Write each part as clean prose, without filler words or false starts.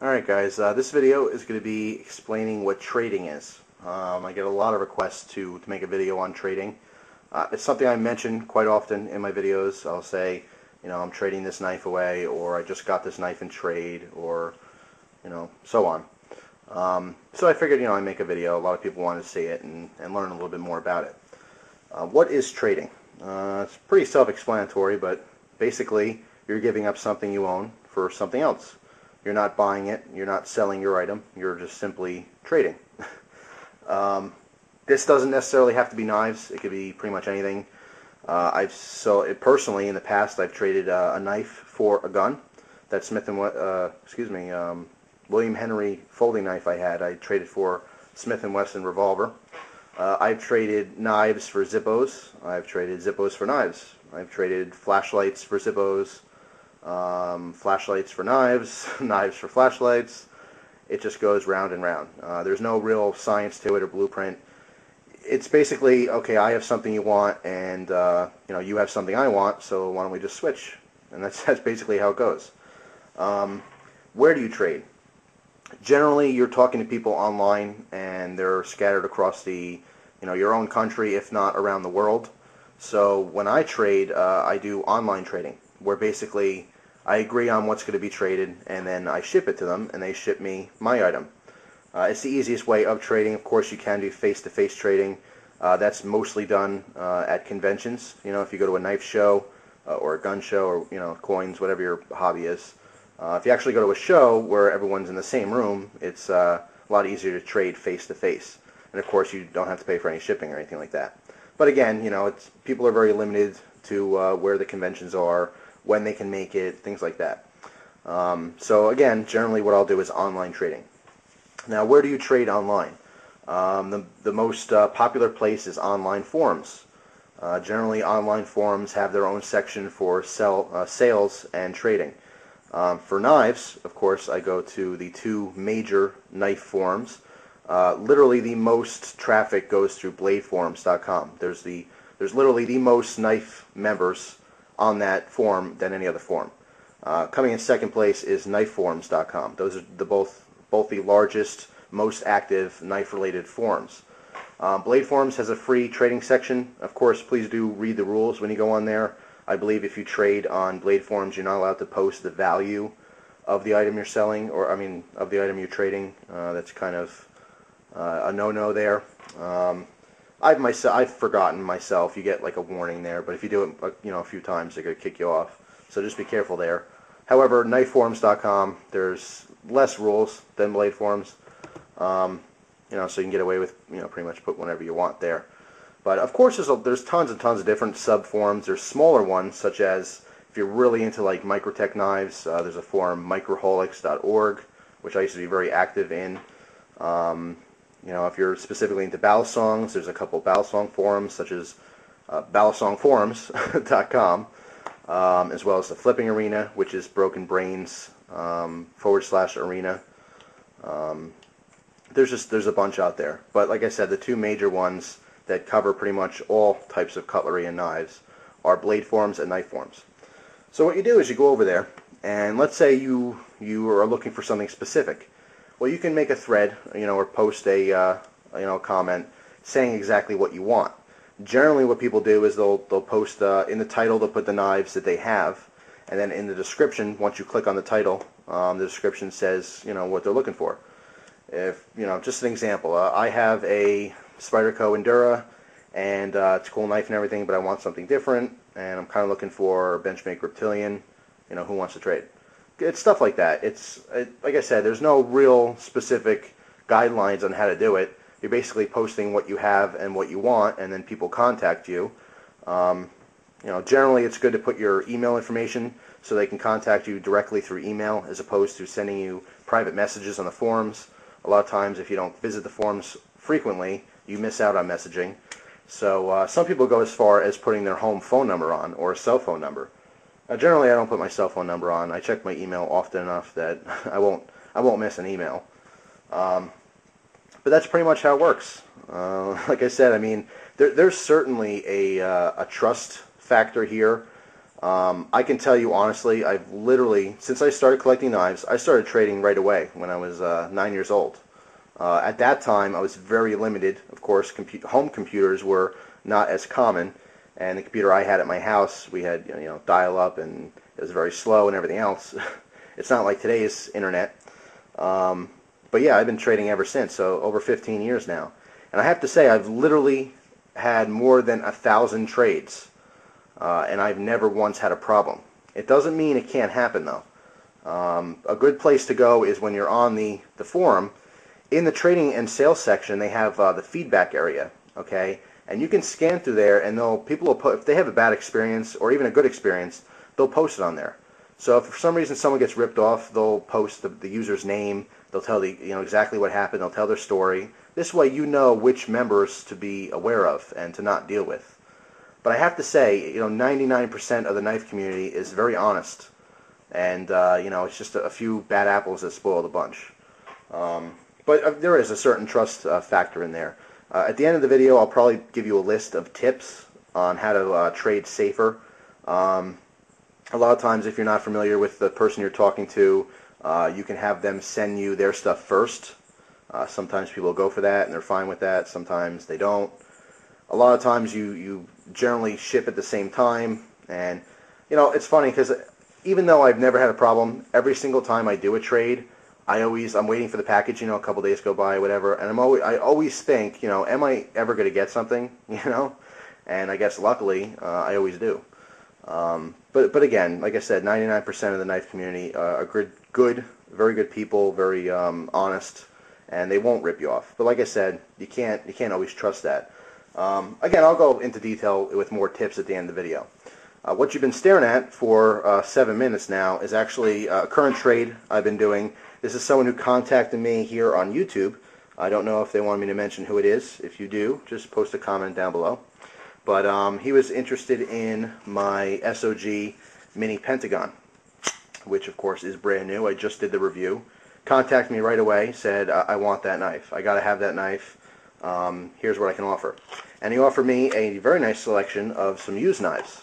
Alright guys, this video is going to be explaining what trading is. I get a lot of requests to make a video on trading. It's something I mention quite often in my videos. I'll say, I'm trading this knife away, or I just got this knife in trade, or, so on. So I figured, I'd make a video. A lot of people want to see it and learn a little bit more about it. What is trading? It's pretty self-explanatory, but basically you're giving up something you own for something else. You're not buying it, you're not selling your item, you're just simply trading. This doesn't necessarily have to be knives, it could be pretty much anything. Personally, in the past, I've traded a knife for a gun. That William Henry folding knife I traded for Smith & Wesson revolver. I've traded knives for Zippos, I've traded Zippos for knives, I've traded flashlights for Zippos, flashlights for knives, knives for flashlights. It just goes round and round. There's no real science to it or blueprint. It's basically, okay, I have something you want, and you have something I want, so why don't we just switch? And that's basically how it goes. Where do you trade? Generally, you're talking to people online, and they're scattered across your own country, if not around the world. So when I trade, I do online trading, where basically I agree on what's going to be traded, and then I ship it to them, and they ship me my item. It's the easiest way of trading. Of course, you can do face-to-face trading. That's mostly done at conventions. If you go to a knife show or a gun show, or coins, whatever your hobby is. If you actually go to a show where everyone's in the same room, it's a lot easier to trade face-to-face. And of course, you don't have to pay for any shipping or anything like that. But again, people are very limited to where the conventions are, when they can make it, things like that. So again, generally what I'll do is online trading. Now, where do you trade online? The most popular place is online forums. Generally, online forums have their own section for sales and trading. For knives, of course, I go to the two major knife forums. Literally, the most traffic goes through bladeforums.com. There's literally the most knife members on that forum than any other forum. Coming in second place is knifeforums.com. Those are both the largest, most active knife-related forums. Blade Forums has a free trading section. Of course, please do read the rules when you go on there. I believe if you trade on Blade Forums, you're not allowed to post the value of the item you're selling, or of the item you're trading. That's kind of a no-no there. I've forgotten myself. You get like a warning there, but if you do it, a few times, they're gonna kick you off. So just be careful there. However, knifeforums.com, there's less rules than Blade Forums. So you can get away with pretty much put whatever you want there. But of course, there's tons and tons of different sub forums. There's smaller ones, such as if you're really into like microtech knives, there's a forum microholics.org, which I used to be very active in. If you're specifically into battle songs, there's a couple battle song forums, such as battlesongforums.com, as well as the Flipping Arena, which is Broken Brains /arena. There's a bunch out there, but like I said, the two major ones that cover pretty much all types of cutlery and knives are Blade Forums and Knife Forums. So what you do is you go over there, and let's say you are looking for something specific. Well, you can make a thread, or post a comment saying exactly what you want. Generally, what people do is they'll post in the title, they'll put the knives that they have, and then in the description, once you click on the title, the description says what they're looking for. If just an example, I have a Spyderco Endura, and it's a cool knife and everything, but I want something different, and I'm kind of looking for Benchmade Reptilian. Who wants to trade? It's stuff like that. Like I said, there's no real specific guidelines on how to do it. You're basically posting what you have and what you want, and then people contact you. Generally it's good to put your email information so they can contact you directly through email, as opposed to sending you private messages on the forums. A lot of times, if you don't visit the forums frequently, you miss out on messaging. So some people go as far as putting their home phone number on, or a cell phone number. Generally, I don't put my cell phone number on. I check my email often enough that I won't miss an email. But that's pretty much how it works. Like I said, there's certainly a trust factor here. I can tell you honestly, I've literally, since I started collecting knives, I started trading right away when I was 9 years old. At that time, I was very limited. Of course, home computers were not as common, and the computer I had at my house, we had dial-up, and it was very slow and everything else. It's not like today's internet. But yeah, I've been trading ever since, so over 15 years now. And I have to say, I've literally had more than 1,000 trades, and I've never once had a problem. It doesn't mean it can't happen, though. A good place to go is when you're on the forum. In the trading and sales section, they have the feedback area, okay? And you can scan through there, and people will put, if they have a bad experience or even a good experience, they'll post it on there. So if for some reason someone gets ripped off, they'll post the user's name. They'll tell exactly what happened. They'll tell their story. This way, you know which members to be aware of and to not deal with. But I have to say, 99% of the knife community is very honest, and it's just a few bad apples that spoil the bunch. But there is a certain trust factor in there. At the end of the video, I'll probably give you a list of tips on how to trade safer. A lot of times, if you're not familiar with the person you're talking to, you can have them send you their stuff first. Sometimes people go for that, and they're fine with that. Sometimes they don't. A lot of times, you generally ship at the same time. And, it's funny because even though I've never had a problem, every single time I do a trade, I'm waiting for the package, a couple days go by, whatever, and I always think, am I ever going to get something, And I guess luckily, I always do. But again, like I said, 99% of the knife community are good, very good people, very honest, and they won't rip you off. But like I said, you can't always trust that. Again, I'll go into detail with more tips at the end of the video. What you've been staring at for 7 minutes now is actually a current trade I've been doing. This is someone who contacted me here on YouTube. I don't know if they want me to mention who it is. If you do, just post a comment down below. But he was interested in my SOG Mini Pentagon, which of course is brand new. I just did the review. Contacted me right away, said, I want that knife. I got to have that knife. Here's what I can offer. And he offered me a very nice selection of some used knives,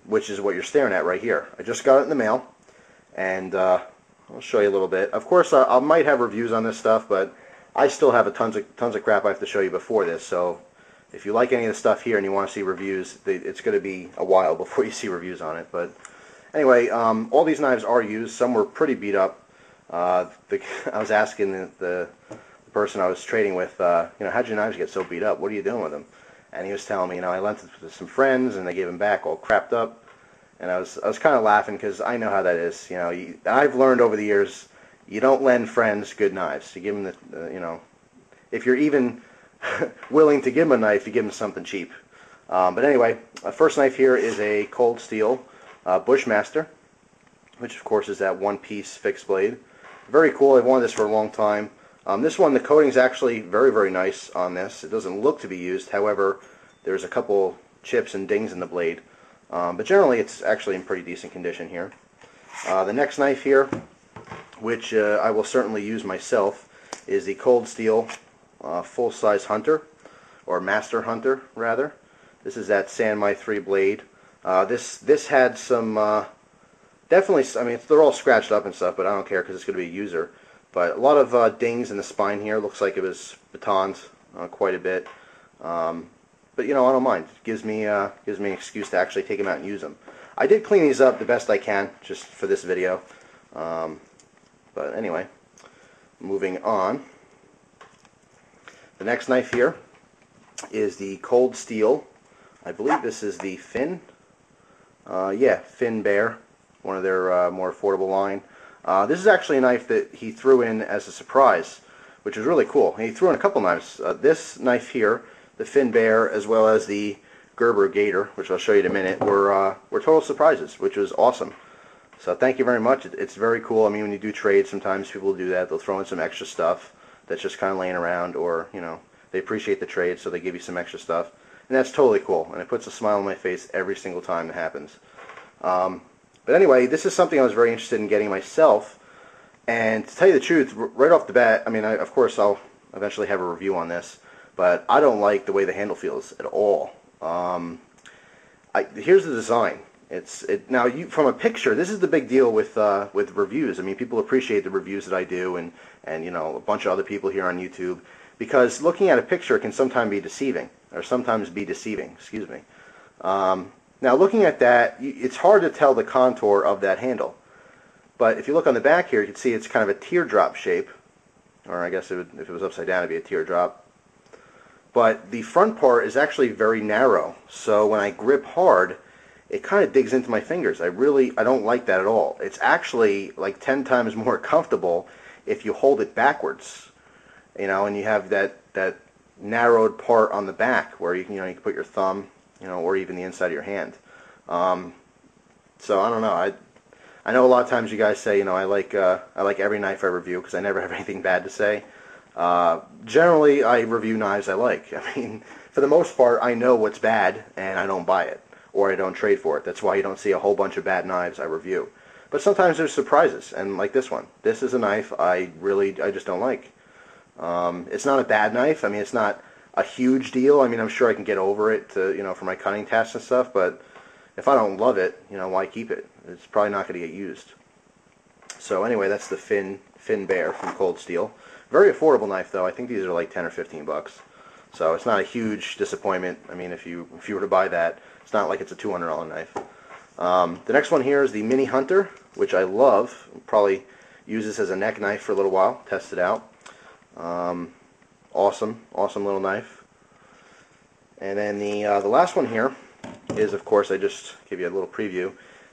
which is what you're staring at right here. I just got it in the mail, and I'll show you a little bit. Of course, I might have reviews on this stuff, but I still have tons of crap I have to show you before this, so if you like any of the stuff here and you want to see reviews, it's going to be a while before you see reviews on it. But anyway, all these knives are used. Some were pretty beat up. I was asking the person I was trading with, how'd your knives get so beat up? What are you doing with them? And he was telling me, I lent it to some friends and they gave them back all crapped up. And I was kind of laughing because I know how that is. I've learned over the years, you don't lend friends good knives. You give them if you're even willing to give them a knife, you give them something cheap. But anyway, first knife here is a Cold Steel Bushmaster, which of course is that one-piece fixed blade. Very cool. I've wanted this for a long time. This one, the coating is actually very, very nice on this. It doesn't look to be used. However, there's a couple chips and dings in the blade. But generally, it's actually in pretty decent condition here. The next knife here, which I will certainly use myself, is the Cold Steel full-size Hunter, or Master Hunter, rather. This is that Sanmai 3 blade. This had some, definitely, they're all scratched up and stuff, but I don't care because it's going to be a user. But a lot of dings in the spine here. Looks like it was batoned quite a bit. But I don't mind. It gives me an excuse to actually take them out and use them. I did clean these up the best I can just for this video. But anyway, moving on. The next knife here is the Cold Steel. I believe this is the Finn. Yeah, Finn Bear, one of their more affordable line. This is actually a knife that he threw in as a surprise, which is really cool. He threw in a couple knives. This knife here, the Finn Bear, as well as the Gerber Gator, which I'll show you in a minute, were total surprises, which was awesome. So thank you very much. It's very cool. When you do trades, sometimes people do that. They'll throw in some extra stuff that's just kind of laying around, or they appreciate the trade, so they give you some extra stuff, and that's totally cool. And it puts a smile on my face every single time it happens. But anyway, this is something I was very interested in getting myself. And to tell you the truth, right off the bat, of course I'll eventually have a review on this, but I don't like the way the handle feels at all. Here's the design. Now from a picture. This is the big deal with reviews. I mean, people appreciate the reviews that I do, and you know, a bunch of other people here on YouTube, because looking at a picture can sometimes be deceiving, Excuse me. Now looking at that, it's hard to tell the contour of that handle. But if you look on the back here, you can see it's kind of a teardrop shape, or I guess if it was upside down, it'd be a teardrop. But the front part is actually very narrow, so when I grip hard, it kind of digs into my fingers. I don't like that at all. It's actually like 10 times more comfortable if you hold it backwards, you know, and you have that narrowed part on the back where you can put your thumb, you know, or even the inside of your hand. So I don't know. I know a lot of times you guys say, you know, I like every knife I review because I never have anything bad to say. Generally, I review knives I like. I mean, for the most part, I know what's bad and I don't buy it, or I don't trade for it. That's why you don't see a whole bunch of bad knives I review. But sometimes there's surprises, and like this one. This is a knife I just don't like. It's not a bad knife. I mean, it's not a huge deal. I mean, I'm sure I can get over it to, you know, for my cutting tasks and stuff, but if I don't love it, you know, why keep it? It's probably not going to get used. So anyway, that's the Finn Bear from Cold Steel. Very affordable knife, though. I think these are like 10 or 15 bucks. So it's not a huge disappointment. I mean, if you were to buy that, it's not like it's a $200 knife. The next one here is the Mini Hunter, which I love. I'll probably use this as a neck knife for a little while, test it out. Awesome little knife. And then the last one here is, of course, I just give you a little preview,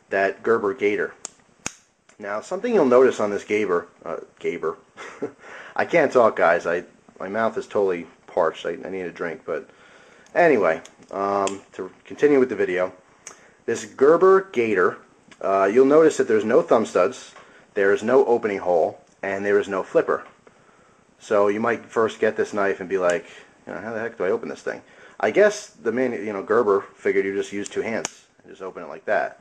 that Gerber Gator. Now, something you'll notice on this Gaber, I can't talk, guys. My mouth is totally parched. I need a drink, but anyway, to continue with the video, this Gerber Gator, you'll notice that there's no thumb studs, there is no opening hole, and there is no flipper. So you might first get this knife and be like, you know, how the heck do I open this thing? I guess the man, you know, Gerber figured you just use two hands and just open it like that.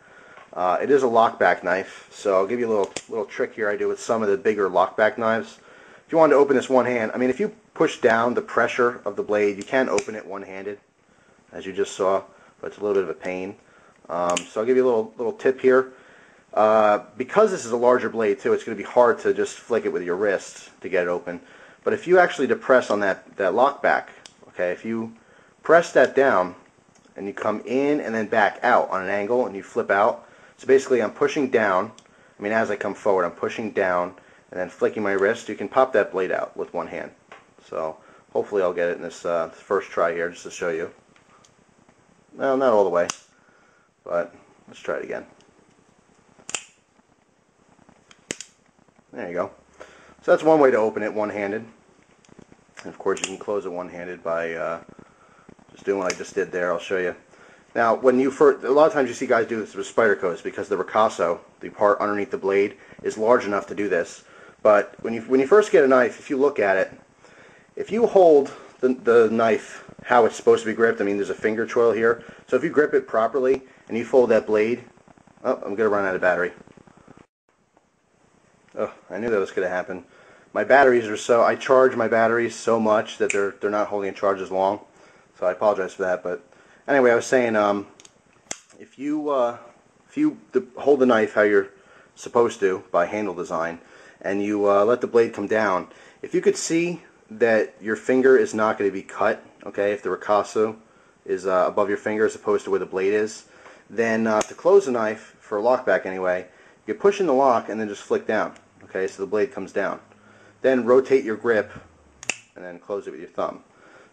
It is a lockback knife, so I'll give you a little trick here I do with some of the bigger lockback knives. If you wanted to open this one hand, I mean, if you push down the pressure of the blade, you can open it one-handed, as you just saw, but it's a little bit of a pain. So I'll give you a little tip here. Because this is a larger blade too, it's going to be hard to just flick it with your wrist to get it open. But if you actually depress on that lockback, okay, if you press that down and you come in and then back out on an angle and you flip out, so basically I'm pushing down, I mean as I come forward I'm pushing down and then flicking my wrist, you can pop that blade out with one hand. So hopefully I'll get it in this first try here just to show you. Well, not all the way, but let's try it again. There you go. So that's one way to open it one-handed. And of course you can close it one-handed by just doing what I just did there. I'll show you. Now, a lot of times you see guys do this with Spyderco's because the ricasso, the part underneath the blade, is large enough to do this. But when you first get a knife, if you look at it, if you hold the knife how it's supposed to be gripped, I mean there's a finger choil here, so if you grip it properly and you fold that blade, oh, I'm going to run out of battery. Oh, I knew that was going to happen. My batteries are I charge my batteries so much that they're not holding a charge as long, so I apologize for that. But anyway, I was saying, if you hold the knife how you're supposed to by handle design, and you let the blade come down, if you could see that your finger is not going to be cut, okay, if the ricasso is above your finger as opposed to where the blade is, then to close the knife, for a lockback anyway, you push in the lock and then just flick down, okay, so the blade comes down. Then rotate your grip and then close it with your thumb.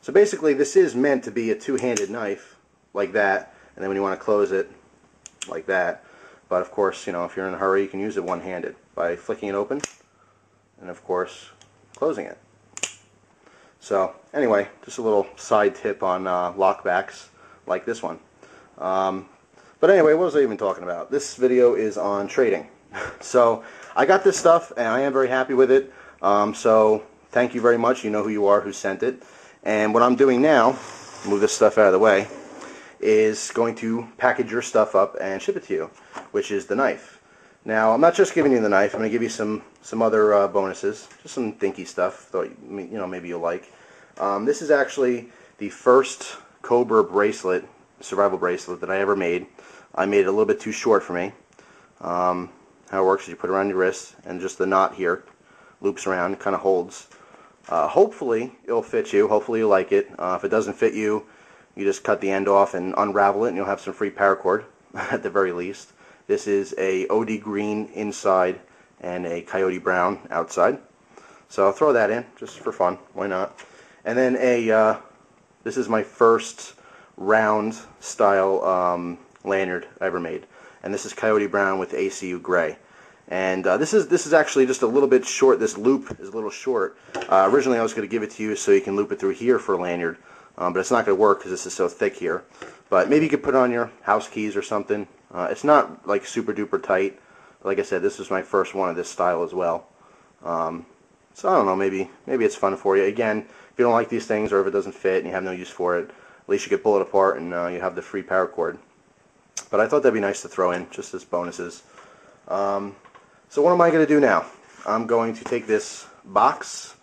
So basically this is meant to be a two-handed knife like that, and then when you want to close it like that. But of course, you know, if you're in a hurry, you can use it one-handed by flicking it open and of course closing it. So anyway, just a little side tip on lockbacks like this one. But anyway, what was I even talking about? This video is on trading. So I got this stuff and I am very happy with it. So thank you very much. You know who you are, who sent it. And what I'm doing now, move this stuff out of the way, is going to package your stuff up and ship it to you, which is the knife. Now, I'm not just giving you the knife. I'm going to give you some other bonuses, just some dinky stuff. Thought maybe you'll like. This is actually the first Cobra bracelet survival bracelet that I ever made. I made it a little bit too short for me. How it works is you put it around your wrist, and just the knot here loops around, kind of holds. Hopefully it'll fit you. Hopefully you like it. If it doesn't fit you, you just cut the end off and unravel it, and you'll have some free paracord at the very least. This is a OD green inside and a coyote brown outside. So I'll throw that in just for fun. Why not? And then this is my first round style lanyard I ever made, and this is coyote brown with ACU gray. And this is actually just a little bit short. This loop is a little short. Originally I was going to give it to you so you can loop it through here for a lanyard, but it's not going to work because this is so thick here. But maybe you could put it on your house keys or something. It's not like super duper tight. Like I said, this is my first one of this style as well. So I don't know, maybe it's fun for you. Again, if you don't like these things or if it doesn't fit and you have no use for it, at least you could pull it apart and you have the free paracord. But I thought that'd be nice to throw in, just as bonuses. So what am I going to do now? I'm going to take this box,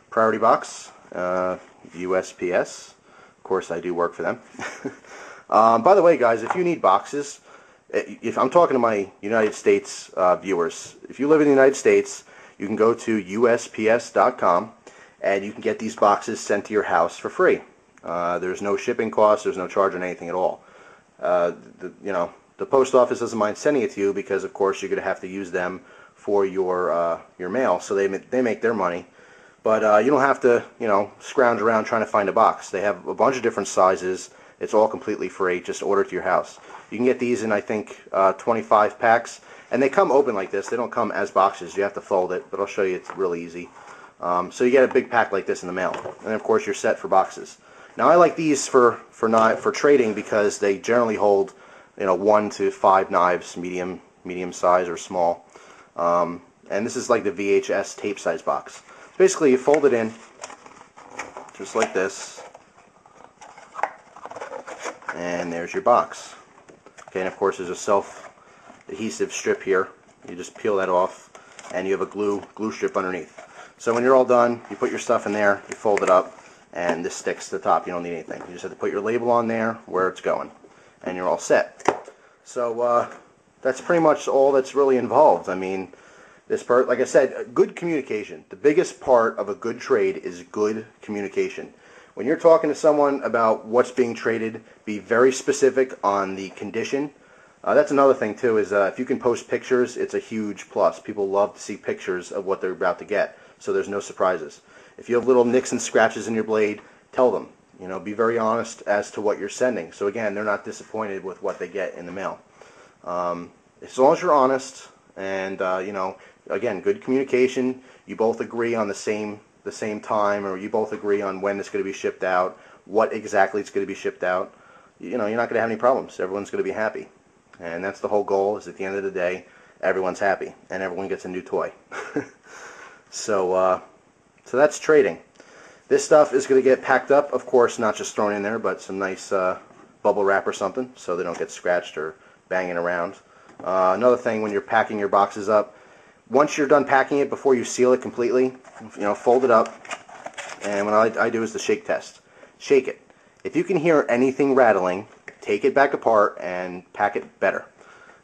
Priority Box, USPS. Of course, I do work for them. By the way, guys, if you need boxes, if I'm talking to my United States viewers, if you live in the United States, you can go to USPS.com and you can get these boxes sent to your house for free. There's no shipping cost, there's no charge on anything at all. The post office doesn't mind sending it to you because, of course, you're going to have to use them for your mail, so they make their money. But you don't have to, scrounge around trying to find a box. They have a bunch of different sizes. It's all completely free. Just order it to your house. You can get these in, I think, 25 packs. And they come open like this. They don't come as boxes. You have to fold it, but I'll show you. It's really easy. So you get a big pack like this in the mail. And, of course, you're set for boxes. Now, I like these for trading because they generally hold 1 to 5 knives, medium size or small. And this is like the VHS tape size box. So basically, you fold it in just like this. And there's your box. Okay, and of course, there's a self-adhesive strip here. You just peel that off, and you have a glue strip underneath. So when you're all done, you put your stuff in there, you fold it up, and this sticks to the top. You don't need anything. You just have to put your label on there where it's going, and you're all set. So that's pretty much all that's really involved. I mean, this part, like I said, good communication. The biggest part of a good trade is good communication. When you're talking to someone about what's being traded, be very specific on the condition. That's another thing, too, is if you can post pictures, it's a huge plus. People love to see pictures of what they're about to get, so there's no surprises. If you have little nicks and scratches in your blade, tell them. Be very honest as to what you're sending. So, again, they're not disappointed with what they get in the mail. As long as you're honest and, again, good communication, you both agree on the same time, or you both agree on when it's going to be shipped out, what exactly it's going to be shipped out, you're not going to have any problems. Everyone's going to be happy. And that's the whole goal, is at the end of the day, everyone's happy and everyone gets a new toy. So that's trading. This stuff is going to get packed up, of course, not just thrown in there, but some nice bubble wrap or something so they don't get scratched or banging around. Another thing, when you're packing your boxes up, once you're done packing it, before you seal it completely, fold it up, and what I do is the shake test. Shake it. If you can hear anything rattling, take it back apart and pack it better.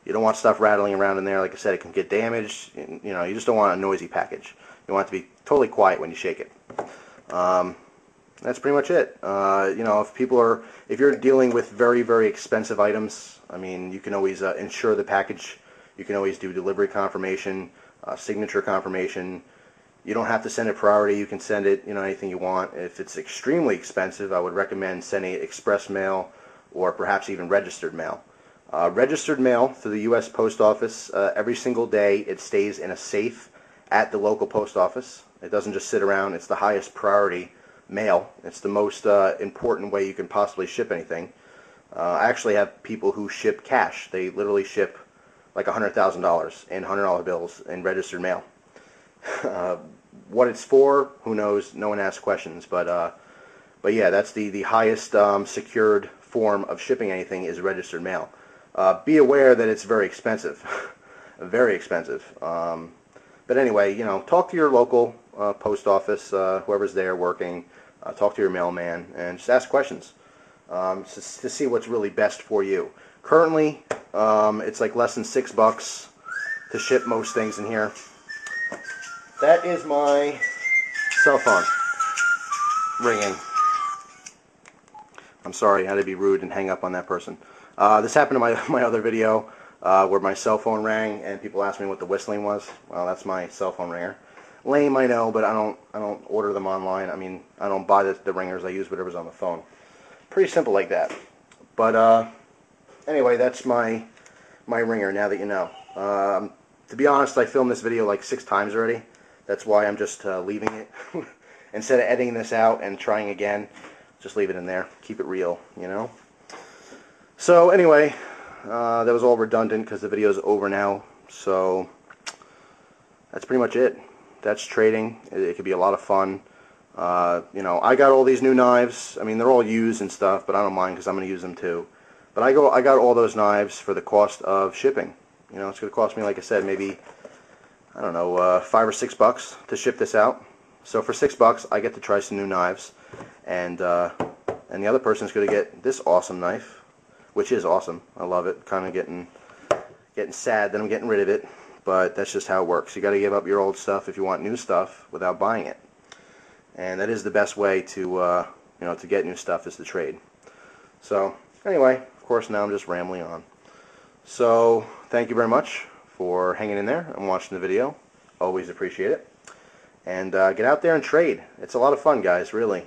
You don't want stuff rattling around in there. Like I said, it can get damaged. You just don't want a noisy package. You want it to be totally quiet when you shake it. That's pretty much it. If you're dealing with very, very expensive items, I mean, you can always insure the package. You can always do delivery confirmation, signature confirmation. You don't have to send it priority. You can send it, anything you want. If it's extremely expensive, I would recommend sending it express mail or perhaps even registered mail. Registered mail through the U.S. Post Office, every single day it stays in a safe at the local post office. It doesn't just sit around. It's the highest priority mail. It's the most important way you can possibly ship anything. I actually have people who ship cash. They literally ship like $100,000 in $100 bills in registered mail. What it's for, who knows? No one asks questions. But yeah, that's the highest secured form of shipping anything is registered mail. Be aware that it's very expensive, very expensive. But anyway, talk to your local post office, whoever's there working. Talk to your mailman and just ask questions. to see what's really best for you. Currently, it's like less than $6 to ship most things in here. That is my cell phone ringing. I'm sorry, I had to be rude and hang up on that person. This happened in my other video where my cell phone rang and people asked me what the whistling was. Well, that's my cell phone ringer. Lame, I know, but I don't order them online. I mean, I don't buy the ringers. I use whatever's on the phone. Pretty simple like that. But anyway, that's my ringer. Now that you know. To be honest, I filmed this video like 6 times already. That's why I'm just leaving it instead of editing this out and trying again. Just leave it in there. Keep it real, you know. So anyway, that was all redundant because the video is over now. So that's pretty much it. That's trading. It could be a lot of fun. You know, I got all these new knives. I mean, they're all used and stuff, but I don't mind because I'm going to use them too. But I got all those knives for the cost of shipping. You know, it's going to cost me, like I said, maybe, I don't know, $5 or $6 to ship this out. So for $6, I get to try some new knives, and the other person's going to get this awesome knife, which is awesome. I love it. Kind of getting sad that I'm getting rid of it, but that's just how it works. You got to give up your old stuff if you want new stuff without buying it, and that is the best way to you know, to get new stuff is to trade. So anyway, of course, now I'm just rambling on. So thank you very much for hanging in there and watching the video. Always appreciate it. And get out there and trade. It's a lot of fun, guys, really.